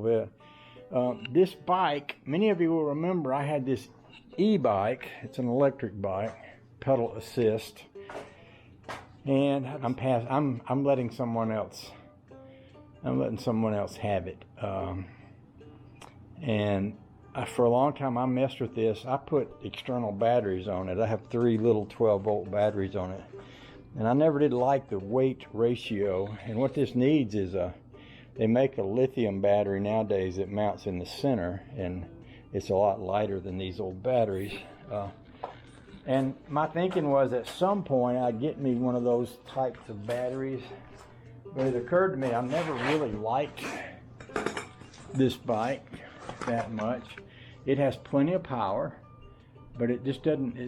bit. This bike, many of you will remember I had this e-bike. It's an electric bike, pedal assist, and I'm letting someone else have it. For a long time I messed with this. I put external batteries on it. I have 3 little 12-volt batteries on it, and I never did like the weight ratio. And what this needs is they make a lithium battery nowadays that mounts in the center, and it's a lot lighter than these old batteries. And my thinking was at some point I'd get me one of those types of batteries, but it occurred to me I never really liked this bike that much. It has plenty of power, but it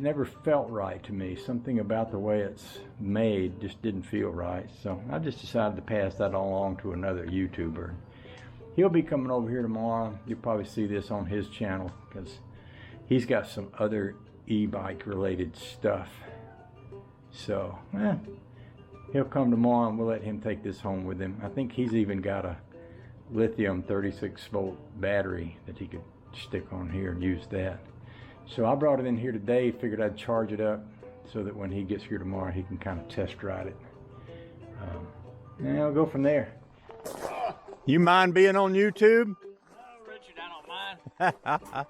never felt right to me. Something about the way it's made just didn't feel right. So I just decided to pass that along to another YouTuber. He'll be coming over here tomorrow. You'll probably see this on his channel because he's got some other e-bike related stuff. So he'll come tomorrow and we'll let him take this home with him. I think he's even got a lithium 36-volt battery that he could stick on here and use that. So I brought it in here today, figured I'd charge it up so that when he gets here tomorrow he can kind of test ride it. And I'll go from there. You mind being on YouTube? No, Richard, I don't mind.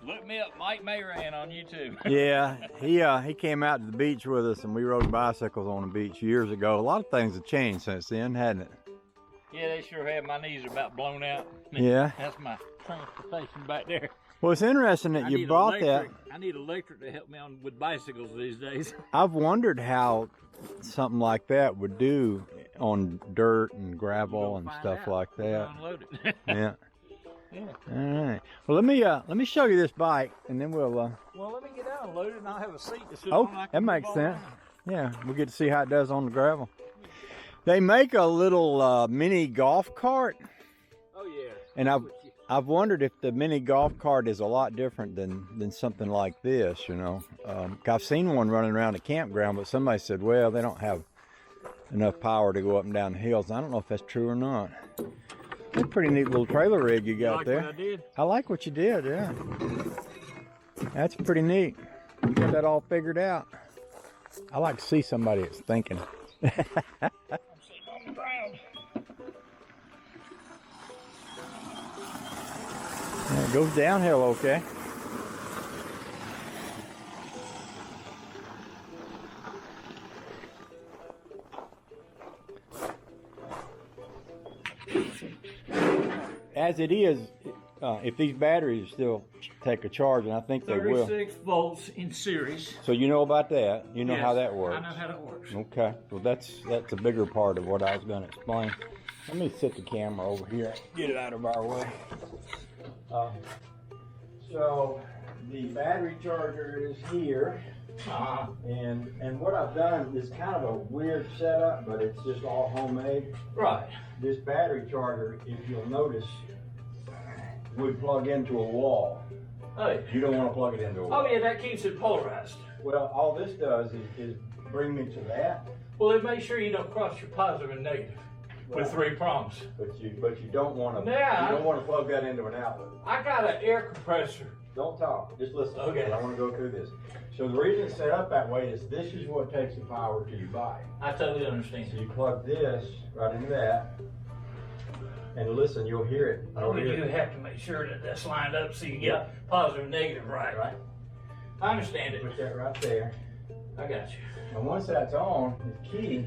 Look me up, Mike Mayran on YouTube. Yeah, he came out to the beach with us and we rode bicycles on the beach years ago. A lot of things have changed since then, hadn't it? Yeah, they sure have. My knees are about blown out. Yeah. That's my transportation back there. Well, it's interesting that you brought that. I need electric to help me on with bicycles these days. I've wondered how something like that would do on dirt and gravel and stuff like that. Unload it. Yeah. Yeah. All right. Well, let me show you this bike, and then we'll. Well, let me get unloaded, and I'll have a seat to sit Oh, on. that makes sense. Yeah, we'll get to see how it does on the gravel. They make a little mini golf cart. Oh yeah. And I've wondered if the mini golf cart is a lot different than something like this, you know. I've seen one running around a campground, but somebody said, well, they don't have enough power to go up and down the hills. I don't know if that's true or not. That's a pretty neat little trailer rig you got there. What I did? I like what you did, yeah. That's pretty neat. You got that all figured out. I like to see somebody that's thinking. I'm sitting on the ground. It goes downhill okay. As it is, if these batteries still take a charge, and I think they will. 36 volts in series. So you know about that. You know how that works. I know how that works. Okay. Well, that's a bigger part of what I was going to explain. Let me set the camera over here. Get it out of our way. So the battery charger is here. And what I've done is kind of a weird setup, but it's just all homemade. Right. This battery charger, if you'll notice, would plug into a wall. Oh, yeah. You don't want to plug it into a wall. Oh yeah, that keeps it polarized. Well, all this does is bring me to that. Well, it makes sure you don't cross your positive and negative with 3 prongs. But you don't want to. Yeah. You don't want to plug that into an outlet. I got an air compressor. Don't talk. Just listen. Okay. I want to go through this. So the reason it's set up that way is this is what takes the power to your bike. I totally understand. So you plug this right into that, and listen, you'll hear it. Only you have to make sure that that's lined up so you get positive and negative right. Right. I understand it. Put that right there. I got you. And once that's on, the key.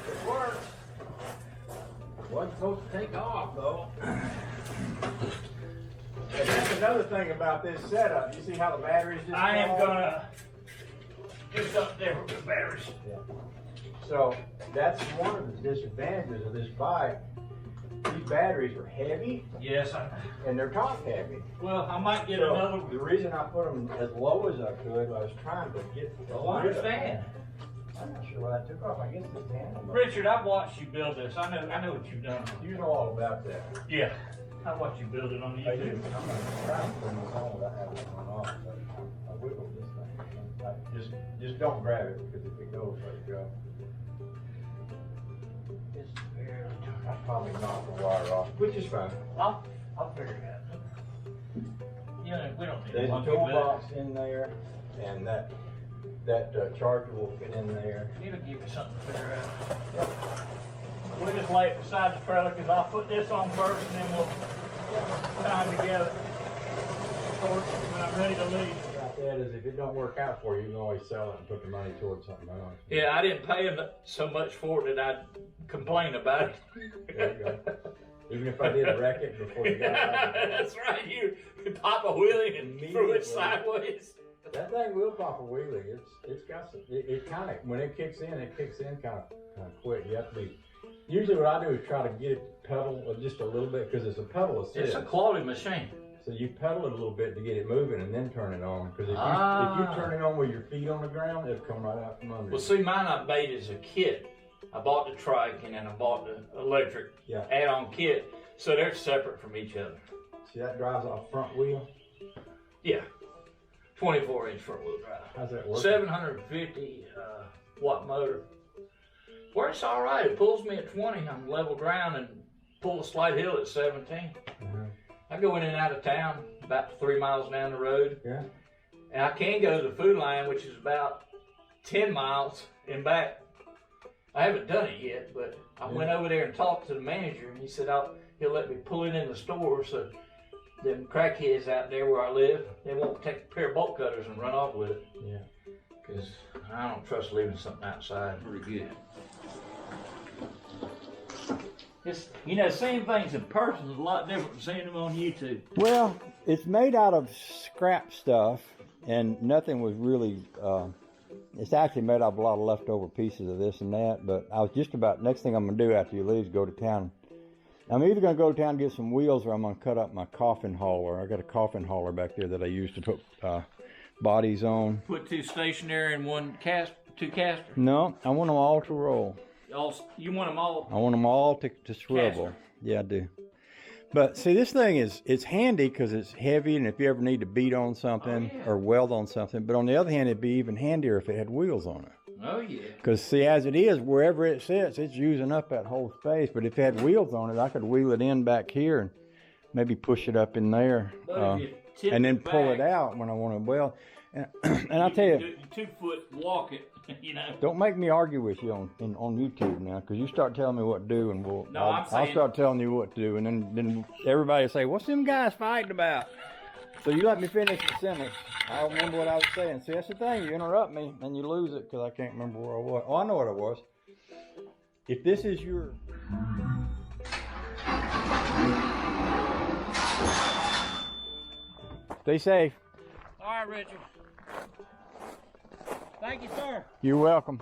It works. Wasn't supposed to take off though. And that's another thing about this setup. You see how the batteries just I am fall? gonna do something different with batteries. Yeah. So that's one of the disadvantages of this bike. These batteries are heavy. Yes, And they're top heavy. well, I might get So another one. the reason I put them as low as I could, I was trying to get. Oh, I understand. I'm not sure why I took off. I guess it's the handle. Richard, I've watched you build this. I know what you've done. You know all about that. Yeah. I watched you build it on I'm YouTube. gonna try and put this on without having it on off. But I wiggle this thing. Just don't grab it because if it goes, let it go. It's barely I probably knocked the wire off, which is fine. I'll figure it out. You know, we don't need There's a monkey with it. toolbox in there, and that charger will fit in there. It'll give you something to figure out. We'll just lay it beside the trailer because I'll put this on first and then we'll tie them together when I'm ready to leave. About that is if it don't work out for you, you can always sell it and put the money towards something else. Yeah, I didn't pay him so much for it that I'd complain about it. There you go. Even if I did wreck it before you got out. That's right, you pop a wheelie and throw it sideways. That thing will pop a wheelie. It's got some. It kind of when it kicks in kind of quick. You have to be. Usually, what I do is try to get it to pedal just a little bit because it's a pedal assist. It's a quality machine. So you pedal it a little bit to get it moving and then turn it on. Because if you turn it on with your feet on the ground, it'll come right out from under. Well, see, mine I made as a kit. I bought the trike and then I bought the electric add-on kit, so they're separate from each other. See, that drives off front wheel. Yeah, 24-inch front wheel drive. How's that work? 750 watt motor. Works all right. It pulls me at 20 on level ground and pull a slight hill at 17. I go in and out of town about 3 miles down the road. Yeah. And I can go to the food line, which is about 10 miles and back. I haven't done it yet, but I went over there and talked to the manager, and he said he'll let me pull it in the store so them crackheads out there where I live, they won't take a pair of bolt cutters and run off with it. Yeah. Because I don't trust leaving something outside. Pretty good. It's, you know, seeing things in person is a lot different from seeing them on YouTube. Well, it's made out of scrap stuff, and nothing was really. It's actually made out of a lot of leftover pieces of this and that. But I was just about next thing I'm gonna do after you leave is go to town. I'm either gonna go to town and get some wheels, or I'm gonna cut up my coffin hauler. I got a coffin hauler back there that I use to put bodies on. Put two stationary and two caster. No, I want them all to roll. You want them all? I want them all to swivel. Caster. Yeah, I do. But see, this thing it's handy because it's heavy, and if you ever need to beat on something or weld on something. But on the other hand, it'd be even handier if it had wheels on it. Oh yeah. Because see, as it is, wherever it sits, it's using up that whole space. But if it had wheels on it, I could wheel it in back here and maybe push it up in there, and then pull it out when I want to weld. And I'll tell you, 2 foot walk it. You know. don't make me argue with you on YouTube now, because you start telling me what to do, and I'll start telling you what to do, and then everybody will say, "What's them guys fighting about?" So you let me finish the sentence. I'll remember what I was saying. See, that's the thing. You interrupt me, and you lose it because I can't remember where I was. Oh, I know what it was. If this is your... Stay safe. All right, Richard. Thank you, sir. You're welcome.